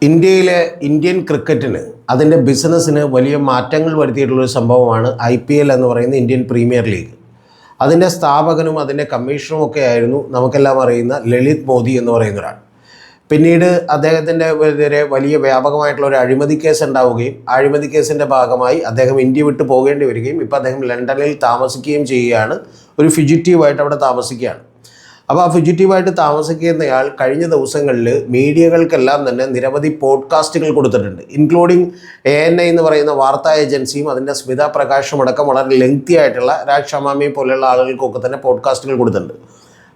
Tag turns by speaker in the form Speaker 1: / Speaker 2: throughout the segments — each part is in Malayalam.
Speaker 1: ഇന്ത്യയിലെ ഇന്ത്യൻ ക്രിക്കറ്റിന് അതിൻ്റെ ബിസിനസ്സിന് വലിയ മാറ്റങ്ങൾ വരുത്തിയിട്ടുള്ളൊരു സംഭവമാണ് IPL എന്ന് പറയുന്ന ഇന്ത്യൻ പ്രീമിയർ ലീഗ്. അതിൻ്റെ സ്ഥാപകനും അതിൻ്റെ കമ്മീഷണറും ഒക്കെ ആയിരുന്നു നമുക്കെല്ലാം അറിയുന്ന ലളിത് മോദി എന്ന് പറയുന്ന ഒരാൾ. പിന്നീട് അദ്ദേഹത്തിൻ്റെ എതിരെ വലിയ വ്യാപകമായിട്ടുള്ള ഒരു അഴിമതി കേസ് ഉണ്ടാവുകയും അഴിമതി കേസിൻ്റെ ഭാഗമായി അദ്ദേഹം ഇന്ത്യ വിട്ട് പോകേണ്ടി വരികയും ഇപ്പോൾ അദ്ദേഹം ലണ്ടനിൽ താമസിക്കുകയും ചെയ്യുകയാണ്. ഒരു ഫ്യൂജിറ്റീവായിട്ട് അവിടെ താമസിക്കുകയാണ്. അപ്പോൾ ആ ഫ്യൂജിറ്റീവായിട്ട് താമസിക്കുന്നയാൾ കഴിഞ്ഞ ദിവസങ്ങളിൽ മീഡിയകൾക്കെല്ലാം തന്നെ നിരവധി പോഡ്കാസ്റ്റുകൾ കൊടുത്തിട്ടുണ്ട്. ഇൻക്ലൂഡിങ് ANI എന്ന് പറയുന്ന വാർത്താ ഏജൻസിയും അതിൻ്റെ സ്മിത പ്രകാശും അടക്കം വളരെ ലെങ്തി ആയിട്ടുള്ള രാജ് ഷമാമി പോലെയുള്ള ആളുകൾക്കൊക്കെ തന്നെ പോഡ്കാസ്റ്റുകൾ കൊടുത്തിട്ടുണ്ട്.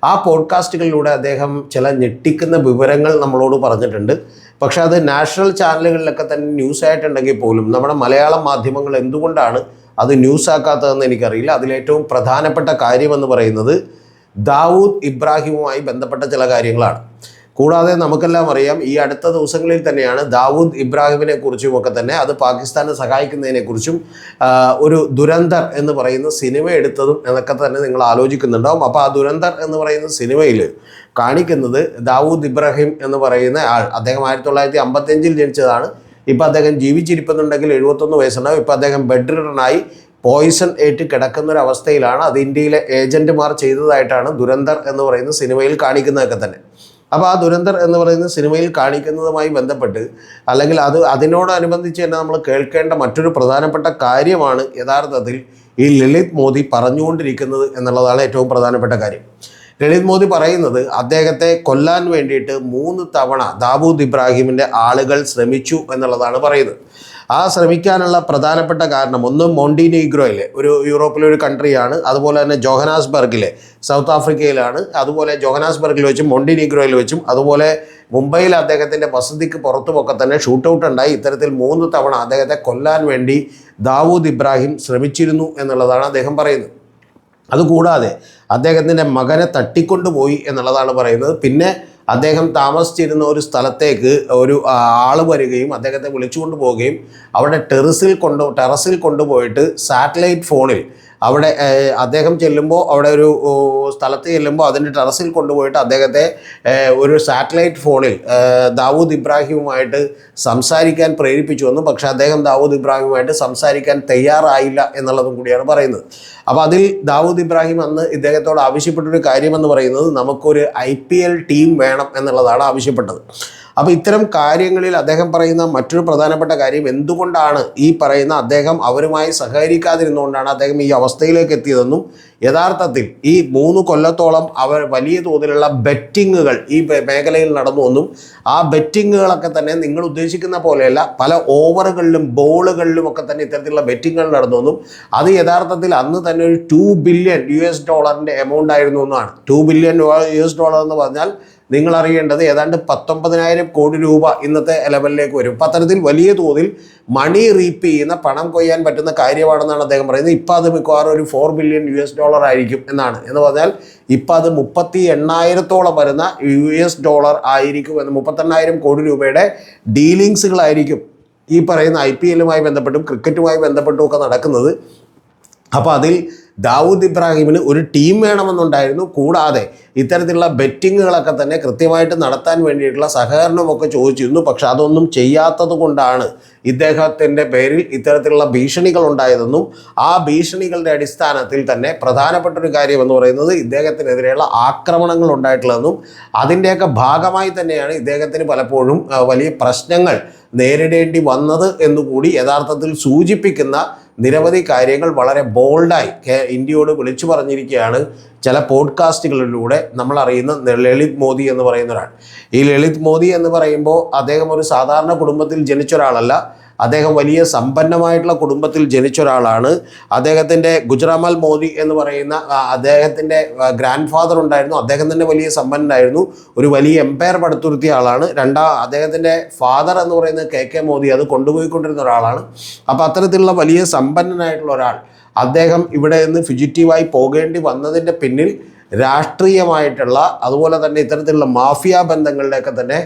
Speaker 1: ആ പോഡ്കാസ്റ്റുകളിലൂടെ അദ്ദേഹം ചില ഞെട്ടിക്കുന്ന വിവരങ്ങൾ നമ്മളോട് പറഞ്ഞിട്ടുണ്ട്. പക്ഷേ അത് നാഷണൽ ചാനലുകളിലൊക്കെ തന്നെ ന്യൂസ് ആയിട്ടുണ്ടെങ്കിൽ പോലും നമ്മുടെ മലയാളം മാധ്യമങ്ങൾ എന്തുകൊണ്ടാണ് അത് ന്യൂസ് ആക്കാത്തതെന്ന് എനിക്കറിയില്ല. അതിലേറ്റവും പ്രധാനപ്പെട്ട കാര്യമെന്ന് പറയുന്നത് ദാവൂദ് ഇബ്രാഹിമുമായി ബന്ധപ്പെട്ട ചില കാര്യങ്ങളാണ്. കൂടാതെ നമുക്കെല്ലാം അറിയാം, ഈ അടുത്ത ദിവസങ്ങളിൽ തന്നെയാണ് ദാവൂദ് ഇബ്രാഹിമിനെ കുറിച്ചും ഒക്കെ തന്നെ അത് പാകിസ്ഥാനെ സഹായിക്കുന്നതിനെക്കുറിച്ചും ഒരു ദുരന്തർ എന്ന് പറയുന്ന സിനിമ എടുത്തതും എന്നൊക്കെ തന്നെ നിങ്ങൾ ആലോചിക്കുന്നുണ്ടാവും. അപ്പോൾ ആ ദുരന്തർ എന്ന് പറയുന്ന സിനിമയിൽ കാണിക്കുന്നത് ദാവൂദ് ഇബ്രാഹിം എന്ന് പറയുന്ന ആൾ, അദ്ദേഹം 1955 ജനിച്ചതാണ്. ഇപ്പോൾ അദ്ദേഹം ജീവിച്ചിരിക്കുന്നുണ്ടെങ്കിൽ 71 വയസ്സുണ്ടാവും. ഇപ്പോൾ അദ്ദേഹം ബെഡ് റിഡനായി പോയിസൺ ഏറ്റ് കിടക്കുന്നൊരവസ്ഥയിലാണ്. അത് ഇന്ത്യയിലെ ഏജൻറ്റുമാർ ചെയ്തതായിട്ടാണ് ദുരന്തർ എന്ന് പറയുന്ന സിനിമയിൽ കാണിക്കുന്നതൊക്കെ തന്നെ. അപ്പോൾ ആ ദുരന്തർ എന്ന് പറയുന്ന സിനിമയിൽ കാണിക്കുന്നതുമായി ബന്ധപ്പെട്ട് അല്ലെങ്കിൽ അതിനോടനുബന്ധിച്ച് തന്നെ നമ്മൾ കേൾക്കേണ്ട മറ്റൊരു പ്രധാനപ്പെട്ട കാര്യമാണ് യഥാർത്ഥത്തിൽ ഈ ലളിത് മോദി പറഞ്ഞുകൊണ്ടിരിക്കുന്നത് എന്നുള്ളതാണ് ഏറ്റവും പ്രധാനപ്പെട്ട കാര്യം. ലളിത് മോദി പറയുന്നത് അദ്ദേഹത്തെ കൊല്ലാൻ വേണ്ടിയിട്ട് 3 തവണ ദാവൂദ് ഇബ്രാഹിമിൻ്റെ ആളുകൾ ശ്രമിച്ചു എന്നുള്ളതാണ് പറയുന്നത്. ആ ശ്രമിക്കാനുള്ള പ്രധാനപ്പെട്ട കാരണം ഒന്ന് മോണ്ടിനീഗ്രോയിലെ ഒരു യൂറോപ്പിലെ ഒരു കൺട്രിയാണ്. അതുപോലെ തന്നെ ജോഹനാസ്ബർഗിലെ സൗത്ത് ആഫ്രിക്കയിലാണ്. അതുപോലെ ജോഹനാസ്ബർഗിൽ വെച്ചും മോണ്ടിനീഗ്രോയിൽ വെച്ചും അതുപോലെ മുംബൈയിൽ അദ്ദേഹത്തിൻ്റെ വസതിക്ക് പുറത്തുമൊക്കെ തന്നെ ഷൂട്ടൗട്ട് ഉണ്ടായി. ഇത്തരത്തിൽ 3 തവണ അദ്ദേഹത്തെ കൊല്ലാൻ വേണ്ടി ദാവൂദ് ഇബ്രാഹിം ശ്രമിച്ചിരുന്നു എന്നുള്ളതാണ് അദ്ദേഹം പറയുന്നത്. അതുകൂടാതെ അദ്ദേഹത്തിൻ്റെ മകനെ തട്ടിക്കൊണ്ടുപോയി എന്നുള്ളതാണ് പറയുന്നത്. പിന്നെ അദ്ദേഹം താമസിച്ചിരുന്ന ഒരു സ്ഥലത്തേക്ക് ഒരു ആൾ വരികയും അദ്ദേഹത്തെ വിളിച്ചുകൊണ്ട് പോവുകയും അവിടെ ടെറസിൽ കൊണ്ടുപോയിട്ട് സാറ്റലൈറ്റ് ഫോണിൽ അവിടെ അദ്ദേഹം ചെല്ലുമ്പോൾ അവിടെ ഒരു സ്ഥലത്ത് ചെല്ലുമ്പോൾ അതിൻ്റെ ടെറസിൽ കൊണ്ടുപോയിട്ട് അദ്ദേഹത്തെ ഒരു സാറ്റലൈറ്റ് ഫോണിൽ ദാവൂദ് ഇബ്രാഹിമുമായിട്ട് സംസാരിക്കാൻ പ്രേരിപ്പിച്ചു വന്നു. പക്ഷേ അദ്ദേഹം ദാവൂദ് ഇബ്രാഹിമുമായിട്ട് സംസാരിക്കാൻ തയ്യാറായില്ല എന്നുള്ളതും കൂടിയാണ് പറയുന്നത്. അപ്പോൾ അതിൽ ദാവൂദ് ഇബ്രാഹിം അന്ന് ഇദ്ദേഹത്തോട് ആവശ്യപ്പെട്ടൊരു കാര്യമെന്ന് പറയുന്നത് നമുക്കൊരു IPL ടീം വേണം എന്നുള്ളതാണ് ആവശ്യപ്പെട്ടത്. അപ്പോൾ ഇത്തരം കാര്യങ്ങളിൽ അദ്ദേഹം പറയുന്ന മറ്റൊരു പ്രധാനപ്പെട്ട കാര്യം എന്തുകൊണ്ടാണ് ഈ പറയുന്ന അദ്ദേഹം അവരുമായി സഹകരിക്കാതിരുന്നുകൊണ്ടാണ് അദ്ദേഹം ഈ അവസ്ഥയിലേക്ക് എത്തിയതെന്നും യഥാർത്ഥത്തിൽ ഈ 3 കൊല്ലത്തോളം അവർ വലിയ തോതിലുള്ള ബെറ്റിങ്ങുകൾ ഈ മേഖലയിൽ നടന്നുവെന്നും ആ ബെറ്റിങ്ങുകളൊക്കെ തന്നെ നിങ്ങൾ ഉദ്ദേശിക്കുന്ന പോലെയല്ല, പല ഓവറുകളിലും ബോളുകളിലും ഒക്കെ തന്നെ ഇത്തരത്തിലുള്ള ബെറ്റിങ്ങുകൾ നടന്നുവെന്നും അത് യഥാർത്ഥത്തിൽ അന്ന് തന്നെ ഒരു $2 ബില്യൺ എമൗണ്ട് ആയിരുന്നു എന്നാണ്. $2 ബില്യൺ എന്ന് പറഞ്ഞാൽ നിങ്ങൾ അറിയേണ്ടത് ഏതാണ്ട് 19,000 കോടി രൂപ ഇന്നത്തെ ലെവലിലേക്ക് വരും. അപ്പം അത്തരത്തിൽ വലിയ തോതിൽ മണി റീപ്പ് ചെയ്യുന്ന പണം കൊയ്യാൻ പറ്റുന്ന കാര്യമാണെന്നാണ് അദ്ദേഹം പറയുന്നത്. ഇപ്പം അത് മിക്കവാറും ഒരു $4 ബില്യൺ ആയിരിക്കും എന്ന് പറഞ്ഞാൽ ഇപ്പം അത് 38,000 വരുന്ന $, ആയിരിക്കും എന്ന് 38,000 കോടി രൂപയുടെ ഡീലിങ്സുകളായിരിക്കും ഈ പറയുന്ന IPLുമായി ബന്ധപ്പെട്ടും ക്രിക്കറ്റുമായി ബന്ധപ്പെട്ടും ഒക്കെ നടക്കുന്നത്. അപ്പോൾ അതിൽ ദാവൂദ് ഇബ്രാഹിമിന് ഒരു ടീം വേണമെന്നുണ്ടായിരുന്നു. കൂടാതെ ഇത്തരത്തിലുള്ള ബെറ്റിങ്ങുകളൊക്കെ തന്നെ കൃത്യമായിട്ട് നടത്താൻ വേണ്ടിയിട്ടുള്ള സഹകരണമൊക്കെ ചോദിച്ചിരുന്നു. പക്ഷെ അതൊന്നും ചെയ്യാത്തത് കൊണ്ടാണ് ഇദ്ദേഹത്തിൻ്റെ പേരിൽ ഇത്തരത്തിലുള്ള ഭീഷണികൾ ഉണ്ടായതെന്നും ആ ഭീഷണികളുടെ അടിസ്ഥാനത്തിൽ തന്നെ പ്രധാനപ്പെട്ടൊരു കാര്യമെന്ന് പറയുന്നത് ഇദ്ദേഹത്തിനെതിരെയുള്ള ആക്രമണങ്ങൾ ഉണ്ടായിട്ടുള്ളതെന്നും അതിൻ്റെയൊക്കെ ഭാഗമായി തന്നെയാണ് ഇദ്ദേഹത്തിന് പലപ്പോഴും വലിയ പ്രശ്നങ്ങൾ നേരിടേണ്ടി വന്നത് എന്നുകൂടി യഥാർത്ഥത്തിൽ സൂചിപ്പിക്കുന്ന നിരവധി കാര്യങ്ങൾ വളരെ ബോൾഡായി ഇന്ത്യയോട് വിളിച്ചു പറഞ്ഞിരിക്കുകയാണ് ചില പോഡ്കാസ്റ്റുകളിലൂടെ നമ്മൾ അറിയുന്ന ലളിത് മോദി എന്ന് പറയുന്ന ഒരാൾ. ഈ ലളിത് മോദി എന്ന് പറയുമ്പോൾ അദ്ദേഹം ഒരു സാധാരണ കുടുംബത്തിൽ ജനിച്ച ഒരാളല്ല. അദ്ദേഹം വലിയ സമ്പന്നമായിട്ടുള്ള കുടുംബത്തിൽ ജനിച്ച ഒരാളാണ്. അദ്ദേഹത്തിൻ്റെ ഗുജറാമൽ മോദി എന്ന് പറയുന്ന അദ്ദേഹത്തിൻ്റെ ഗ്രാൻഡ് ഫാദർ ഉണ്ടായിരുന്നു. അദ്ദേഹം തന്നെ വലിയ സമ്പന്നനായിരുന്നു. ഒരു വലിയ എംപയർ പടുത്തുയർത്തിയ ആളാണ്. അദ്ദേഹത്തിൻ്റെ ഫാദർ എന്ന് പറയുന്നത് KK മോദി അത് കൊണ്ടുപോയിക്കൊണ്ടിരുന്ന ഒരാളാണ്. അപ്പോൾ അത്തരത്തിലുള്ള വലിയ സമ്പന്നനായിട്ടുള്ള ഒരാൾ അദ്ദേഹം ഇവിടെ നിന്ന് ഫ്യൂജിറ്റീവായി പോകേണ്ടി വന്നതിൻ്റെ പിന്നിൽ രാഷ്ട്രീയമായിട്ടുള്ള അതുപോലെ തന്നെ ഇത്തരത്തിലുള്ള മാഫിയ ബന്ധങ്ങളുടെയൊക്കെ തന്നെ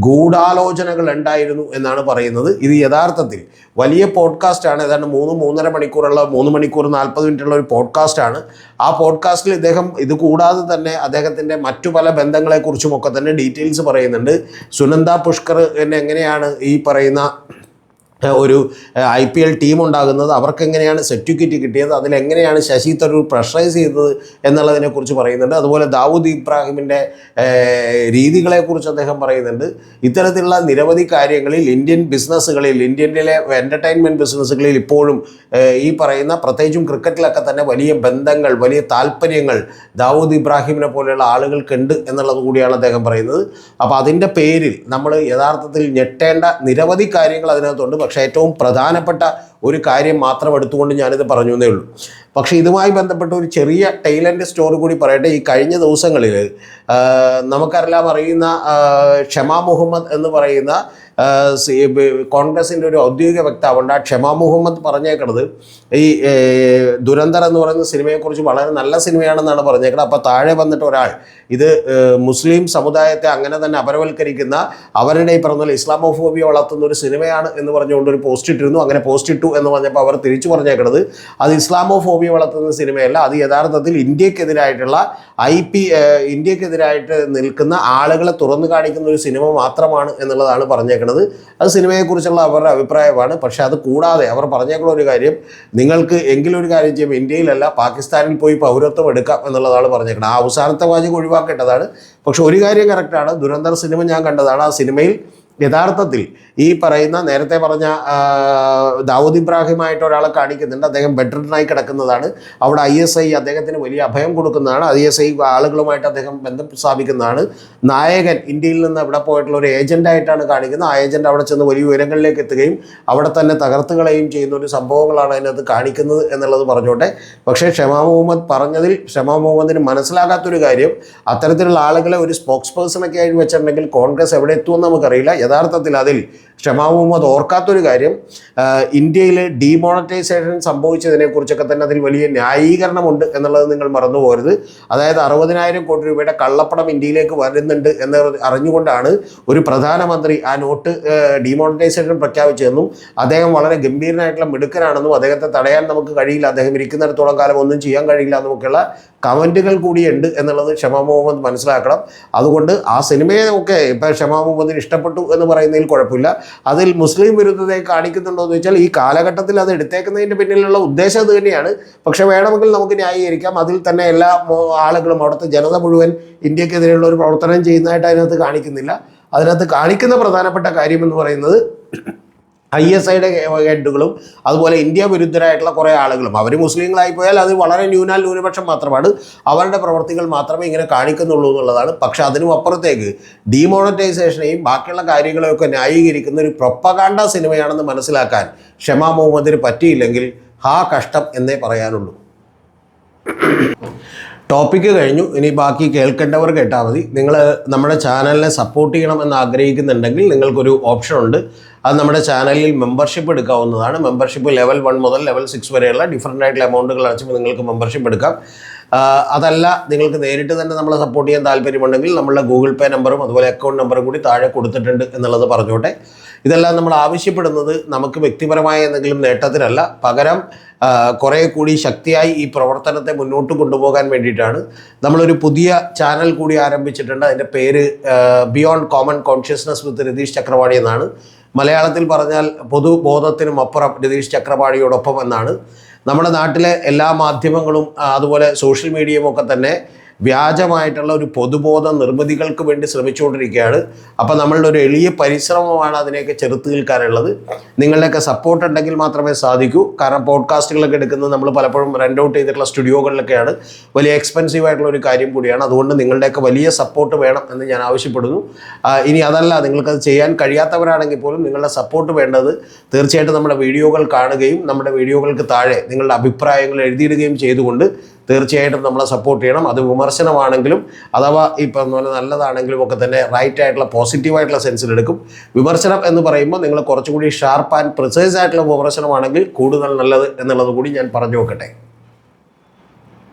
Speaker 1: ഗൂഢാലോചനകൾ ഉണ്ടായിരുന്നു എന്നാണ് പറയുന്നത്. ഇത് യഥാർത്ഥത്തിൽ വലിയ പോഡ്കാസ്റ്റാണ്, ഏതാണ്ട് 3-3.5 മണിക്കൂറുള്ള 3 മണിക്കൂർ 40 മിനിറ്റുള്ള ഒരു പോഡ്കാസ്റ്റാണ്. ആ പോഡ്കാസ്റ്റിൽ ഇദ്ദേഹം ഇത് കൂടാതെ തന്നെ അദ്ദേഹത്തിൻ്റെ മറ്റു പല ബന്ധങ്ങളെക്കുറിച്ചുമൊക്കെ തന്നെ ഡീറ്റെയിൽസ് പറയുന്നുണ്ട്. സുനന്ദ പുഷ്കർ എങ്ങനെയാണ് ഈ പറയുന്ന ഒരു IPL ടീം ഉണ്ടാകുന്നത്, അവർക്ക് എങ്ങനെയാണ് സർട്ടിഫിക്കറ്റ് കിട്ടിയത്, അതിലെങ്ങനെയാണ് ശശി തരൂർ പ്രഷറൈസ് ചെയ്തത് എന്നുള്ളതിനെക്കുറിച്ച് പറയുന്നുണ്ട്. അതുപോലെ ദാവൂദ് ഇബ്രാഹിമിൻ്റെ രീതികളെക്കുറിച്ച് അദ്ദേഹം പറയുന്നുണ്ട്. ഇത്തരത്തിലുള്ള നിരവധി കാര്യങ്ങളിൽ ഇന്ത്യൻ ബിസിനസ്സുകളിൽ, ഇന്ത്യയിലെ എൻ്റർടൈൻമെൻറ്റ് ബിസിനസ്സുകളിൽ ഇപ്പോഴും ഈ പറയുന്ന പ്രത്യേകിച്ചും ക്രിക്കറ്റിലൊക്കെ തന്നെ വലിയ ബന്ധങ്ങൾ, വലിയ താല്പര്യങ്ങൾ ദാവൂദ് ഇബ്രാഹിമിനെ പോലെയുള്ള ആളുകൾക്കുണ്ട് എന്നുള്ളത് കൂടിയാണ് അദ്ദേഹം പറയുന്നത്. അപ്പോൾ അതിൻ്റെ പേരിൽ നമ്മൾ യഥാർത്ഥത്തിൽ ഞെട്ടേണ്ട നിരവധി കാര്യങ്ങൾ അതിനകത്തുണ്ട്. പക്ഷേ ഏറ്റവും പ്രധാനപ്പെട്ട ഒരു കാര്യം മാത്രം എടുത്തുകൊണ്ട് ഞാനിത് പറഞ്ഞു എന്നേ ഉള്ളൂ. പക്ഷേ ഇതുമായി ബന്ധപ്പെട്ട ഒരു ചെറിയ ടൈലൻ്റ് സ്റ്റോറി കൂടി പറയട്ടെ. ഈ കഴിഞ്ഞ ദിവസങ്ങളിൽ നമുക്കെല്ലാം അറിയുന്ന ഷമാ മുഹമ്മദ് എന്ന് പറയുന്ന കോൺഗ്രസിൻ്റെ ഒരു ഔദ്യോഗിക വക്താവുണ്ട്. ആ ഷമാ മുഹമ്മദ് പറഞ്ഞേക്കണത് ഈ ദുരന്തർ എന്ന് പറയുന്ന സിനിമയെക്കുറിച്ച് വളരെ നല്ല സിനിമയാണെന്നാണ് പറഞ്ഞേക്കുന്നത്. അപ്പോൾ താഴെ വന്നിട്ട് ഒരാൾ ഇത് മുസ്ലിം സമുദായത്തെ അങ്ങനെ തന്നെ അപരവൽക്കരിക്കുന്ന, അവരുടെ ഈ പറഞ്ഞ ഇസ്ലാമോഫോബിയ വളർത്തുന്ന ഒരു സിനിമയാണ് എന്ന് പറഞ്ഞുകൊണ്ട് ഒരു പോസ്റ്റ് ഇട്ടിരുന്നു. അങ്ങനെ പോസ്റ്റ് ഇട്ടു എന്ന് പറഞ്ഞപ്പോൾ അവർ തിരിച്ചു പറഞ്ഞേക്കണത് അത് ഇസ്ലാമോഫോബിയ വളർത്തുന്ന സിനിമയല്ല, അത് യഥാർത്ഥത്തിൽ ഇന്ത്യക്കെതിരായിട്ടുള്ള ഇന്ത്യക്കെതിരായിട്ട് നിൽക്കുന്ന ആളുകളെ തുറന്നു കാണിക്കുന്ന ഒരു സിനിമ മാത്രമാണ് എന്നുള്ളതാണ് പറഞ്ഞേക്കുന്നത്. അത് സിനിമയെക്കുറിച്ചുള്ള അവരുടെ അഭിപ്രായമാണ്. പക്ഷേ അത് കൂടാതെ അവർ പറഞ്ഞേക്കുന്ന ഒരു കാര്യം, നിങ്ങൾക്ക് എങ്കിലും ഒരു കാര്യം ചെയ്യും, ഇന്ത്യയിലല്ല പാകിസ്ഥാനിൽ പോയി പൗരത്വം എടുക്കാം എന്നുള്ളതാണ് പറഞ്ഞേക്കുന്നത്. ആ അവസാനത്തെ വാചകം ഒഴിവാക്കേണ്ടതാണ്. പക്ഷെ ഒരു കാര്യം കറക്റ്റാണ്, ദുരന്തർ സിനിമ ഞാൻ കണ്ടതാണ്. ആ സിനിമയിൽ യഥാർത്ഥത്തിൽ ഈ പറയുന്ന നേരത്തെ പറഞ്ഞ ദാവൂദ് ഇബ്രാഹിമായിട്ട് ഒരാളെ കാണിക്കുന്നുണ്ട്. അദ്ദേഹം ബെഡ്റിഡനായി കിടക്കുന്നതാണ്. അവിടെ ISI അദ്ദേഹത്തിന് വലിയ അഭയം കൊടുക്കുന്നതാണ്. ISI ആളുകളുമായിട്ട് അദ്ദേഹം ബന്ധം സ്ഥാപിക്കുന്നതാണ്. നായകൻ ഇന്ത്യയിൽ നിന്ന് ഇവിടെ പോയിട്ടുള്ള ഒരു ഏജൻ്റായിട്ടാണ് കാണിക്കുന്നത്. ആ ഏജൻറ്റ് അവിടെ ചെന്ന് വലിയ ഉയരങ്ങളിലേക്ക് എത്തുകയും അവിടെ തന്നെ തകർത്തുകളയും ചെയ്യുന്ന ഒരു സംഭവങ്ങളാണ് അതിനകത്ത് കാണിക്കുന്നത് എന്നുള്ളത് പറഞ്ഞോട്ടെ. പക്ഷേ ഷമാ മുഹമ്മദ് പറഞ്ഞതിൽ ഷമാ മുഹമ്മദിന് മനസ്സിലാകാത്തൊരു കാര്യം, അത്തരത്തിലുള്ള ആളുകളെ ഒരു സ്പോക്സ് പേഴ്സണൊക്കെ ആയിട്ട് വെച്ചിട്ടുണ്ടെങ്കിൽ കോൺഗ്രസ് എവിടെ എത്തുമെന്ന് നമുക്കറിയില്ല. യഥാർത്ഥത്തിൽ അതിൽ ഷമാ മുഹമ്മദ് ഓർക്കാത്തൊരു കാര്യം, ഇന്ത്യയിൽ ഡീമോണറ്റൈസേഷൻ സംഭവിച്ചതിനെക്കുറിച്ചൊക്കെ തന്നെ അതിൽ വലിയ ന്യായീകരണമുണ്ട് എന്നുള്ളത് നിങ്ങൾ മറന്നു പോകരുത്. അതായത് 60,000 കോടി രൂപയുടെ കള്ളപ്പണം ഇന്ത്യയിലേക്ക് വരുന്നുണ്ട് എന്ന് അറിഞ്ഞുകൊണ്ടാണ് ഒരു പ്രധാനമന്ത്രി ആ നോട്ട് ഡീമോണറ്റൈസേഷൻ പ്രഖ്യാപിച്ചതെന്നും അദ്ദേഹം വളരെ ഗംഭീരനായിട്ടുള്ള മിടുക്കനാണെന്നും അദ്ദേഹത്തെ തടയാൻ നമുക്ക് കഴിയില്ല, അദ്ദേഹം ഇരിക്കുന്നിടത്തോളം കാലം ഒന്നും ചെയ്യാൻ കഴിയില്ല എന്നൊക്കെയുള്ള കമൻറ്റുകൾ കൂടിയുണ്ട് എന്നുള്ളത് ഷമാ മുഹമ്മദ് മനസ്സിലാക്കണം. അതുകൊണ്ട് ആ സിനിമയെ ഒക്കെ ഇപ്പോൾ ഷമാ മുഹമ്മദിന് ഇഷ്ടപ്പെട്ടു എന്ന് പറയുന്നതിൽ കുഴപ്പമില്ല. അതിൽ മുസ്ലിം വിരുദ്ധതയെ കാണിക്കുന്നുണ്ടോ എന്ന് ചോദിച്ചാൽ ഈ കാലഘട്ടത്തിൽ അത് എടുത്തേക്കുന്നതിൻ്റെ പിന്നിലുള്ള ഉദ്ദേശം അത് തന്നെയാണ്. പക്ഷേ വേണമെങ്കിൽ നമുക്ക് ന്യായീകരിക്കാം. അതിൽ തന്നെ എല്ലാ ആളുകളും അവിടുത്തെ ജനത മുഴുവൻ ഇന്ത്യക്കെതിരെയുള്ള ഒരു പ്രവർത്തനം ചെയ്യുന്നതായിട്ട് അതിനകത്ത് കാണിക്കുന്നില്ല. അതിനകത്ത് കാണിക്കുന്ന പ്രധാനപ്പെട്ട കാര്യം എന്ന് പറയുന്നത് ISIയുടെ ഹെഡുകളും അതുപോലെ ഇന്ത്യ വിരുദ്ധരായിട്ടുള്ള കുറേ ആളുകളും, അവർ മുസ്ലിങ്ങളായി പോയാൽ അത് വളരെ ന്യൂനപക്ഷം മാത്രമാണ്, അവരുടെ പ്രവർത്തികൾ മാത്രമേ ഇങ്ങനെ കാണിക്കുന്നുള്ളൂ എന്നുള്ളതാണ്. പക്ഷെ അതിനും അപ്പുറത്തേക്ക് ഡീമോണറ്റൈസേഷനെയും ബാക്കിയുള്ള കാര്യങ്ങളെയൊക്കെ ന്യായീകരിക്കുന്ന ഒരു പ്രൊപ്പഗാണ്ട സിനിമയാണെന്ന് മനസ്സിലാക്കാൻ ഷമാ മുഹമ്മദിന് പറ്റിയില്ലെങ്കിൽ കഷ്ടം എന്നേ പറയാനുള്ളൂ. ടോപ്പിക്ക് കഴിഞ്ഞു. ഇനി ബാക്കി കേൾക്കേണ്ടവർ കേട്ടാൽ മതി. നിങ്ങൾ നമ്മുടെ ചാനലിനെ സപ്പോർട്ട് ചെയ്യണമെന്ന് ആഗ്രഹിക്കുന്നുണ്ടെങ്കിൽ നിങ്ങൾക്കൊരു ഓപ്ഷൻ ഉണ്ട്. അത് നമ്മുടെ ചാനലിൽ മെമ്പർഷിപ്പ് എടുക്കാവുന്നതാണ്. മെമ്പർഷിപ്പ് ലെവൽ 1 മുതൽ ലെവൽ 6 വരെയുള്ള ഡിഫറൻ്റ് ആയിട്ടുള്ള എമൗണ്ടുകൾ അടച്ചുമ്പോൾ നിങ്ങൾക്ക് മെമ്പർഷിപ്പ് എടുക്കാം. അതല്ല നിങ്ങൾക്ക് നേരിട്ട് തന്നെ നമ്മളെ സപ്പോർട്ട് ചെയ്യാൻ താല്പര്യമുണ്ടെങ്കിൽ നമ്മളുടെ ഗൂഗിൾ പേ നമ്പറും അതുപോലെ അക്കൗണ്ട് നമ്പറും കൂടി താഴെ കൊടുത്തിട്ടുണ്ട് എന്നുള്ളത് പറഞ്ഞോട്ടെ. ഇതെല്ലാം നമ്മൾ ആവശ്യപ്പെടുന്നത് നമുക്ക് വ്യക്തിപരമായ എന്തെങ്കിലും നേട്ടത്തിനല്ല, പകരം കുറേ കൂടി ശക്തിയായി ഈ പ്രവർത്തനത്തെ മുന്നോട്ട് കൊണ്ടുപോകാൻ വേണ്ടിയിട്ടാണ്. നമ്മളൊരു പുതിയ ചാനൽ കൂടി ആരംഭിച്ചിട്ടുണ്ട്. അതിൻ്റെ പേര് ബിയോണ്ട് കോമൺ കോൺഷ്യസ്നസ് വിത്ത് രതീഷ് ചക്രപാണി എന്നാണ്. മലയാളത്തിൽ പറഞ്ഞാൽ പൊതുബോധത്തിനും അപ്പുറം രതീഷ് ചക്രപാണിയോടൊപ്പം എന്നാണ്. നമ്മുടെ നാട്ടിലെ എല്ലാ മാധ്യമങ്ങളും അതുപോലെ സോഷ്യൽ മീഡിയയും ഒക്കെ തന്നെ വ്യാജമായിട്ടുള്ള ഒരു പൊതുബോധ നിർമ്മിതികൾക്ക് വേണ്ടി ശ്രമിച്ചുകൊണ്ടിരിക്കുകയാണ്. അപ്പോൾ നമ്മളുടെ ഒരു എളിയ പരിശ്രമമാണ് അതിനെയൊക്കെ ചെറുത്ത് നിൽക്കാനുള്ളത്. നിങ്ങളുടെയൊക്കെ സപ്പോർട്ട് ഉണ്ടെങ്കിൽ മാത്രമേ സാധിക്കൂ. കാരണം പോഡ്കാസ്റ്റുകളൊക്കെ എടുക്കുന്നത് നമ്മൾ പലപ്പോഴും റെൻ്റ് ഔട്ട് ചെയ്തിട്ടുള്ള സ്റ്റുഡിയോകളിലൊക്കെയാണ്. വലിയ എക്സ്പെൻസീവ് ആയിട്ടുള്ള ഒരു കാര്യം കൂടിയാണ്. അതുകൊണ്ട് നിങ്ങളുടെയൊക്കെ വലിയ സപ്പോർട്ട് വേണം എന്ന് ഞാൻ ആവശ്യപ്പെടുന്നു. ഇനി അതല്ല, നിങ്ങൾക്കത് ചെയ്യാൻ കഴിയാത്തവരാണെങ്കിൽ പോലും നിങ്ങളുടെ സപ്പോർട്ട് വേണ്ടത് തീർച്ചയായിട്ടും നമ്മുടെ വീഡിയോകൾ കാണുകയും നമ്മുടെ വീഡിയോകൾക്ക് താഴെ നിങ്ങളുടെ അഭിപ്രായങ്ങൾ എഴുതിയിടുകയും ചെയ്തുകൊണ്ട് തീർച്ചയായിട്ടും നമ്മളെ സപ്പോർട്ട് ചെയ്യണം. അത് വിമർശനമാണെങ്കിലും അഥവാ ഈ പറഞ്ഞ പോലെ നല്ലതാണെങ്കിലും ഒക്കെ തന്നെ റൈറ്റ് ആയിട്ടുള്ള പോസിറ്റീവായിട്ടുള്ള സെൻസിലെടുക്കും. വിമർശനം എന്ന് പറയുമ്പോൾ നിങ്ങൾ കുറച്ചുകൂടി ഷാർപ്പ് ആൻഡ് പ്രിസൈസ് ആയിട്ടുള്ള വിമർശനമാണെങ്കിൽ കൂടുതൽ നല്ലത് എന്നുള്ളത് കൂടി ഞാൻ പറഞ്ഞു നോക്കട്ടെ.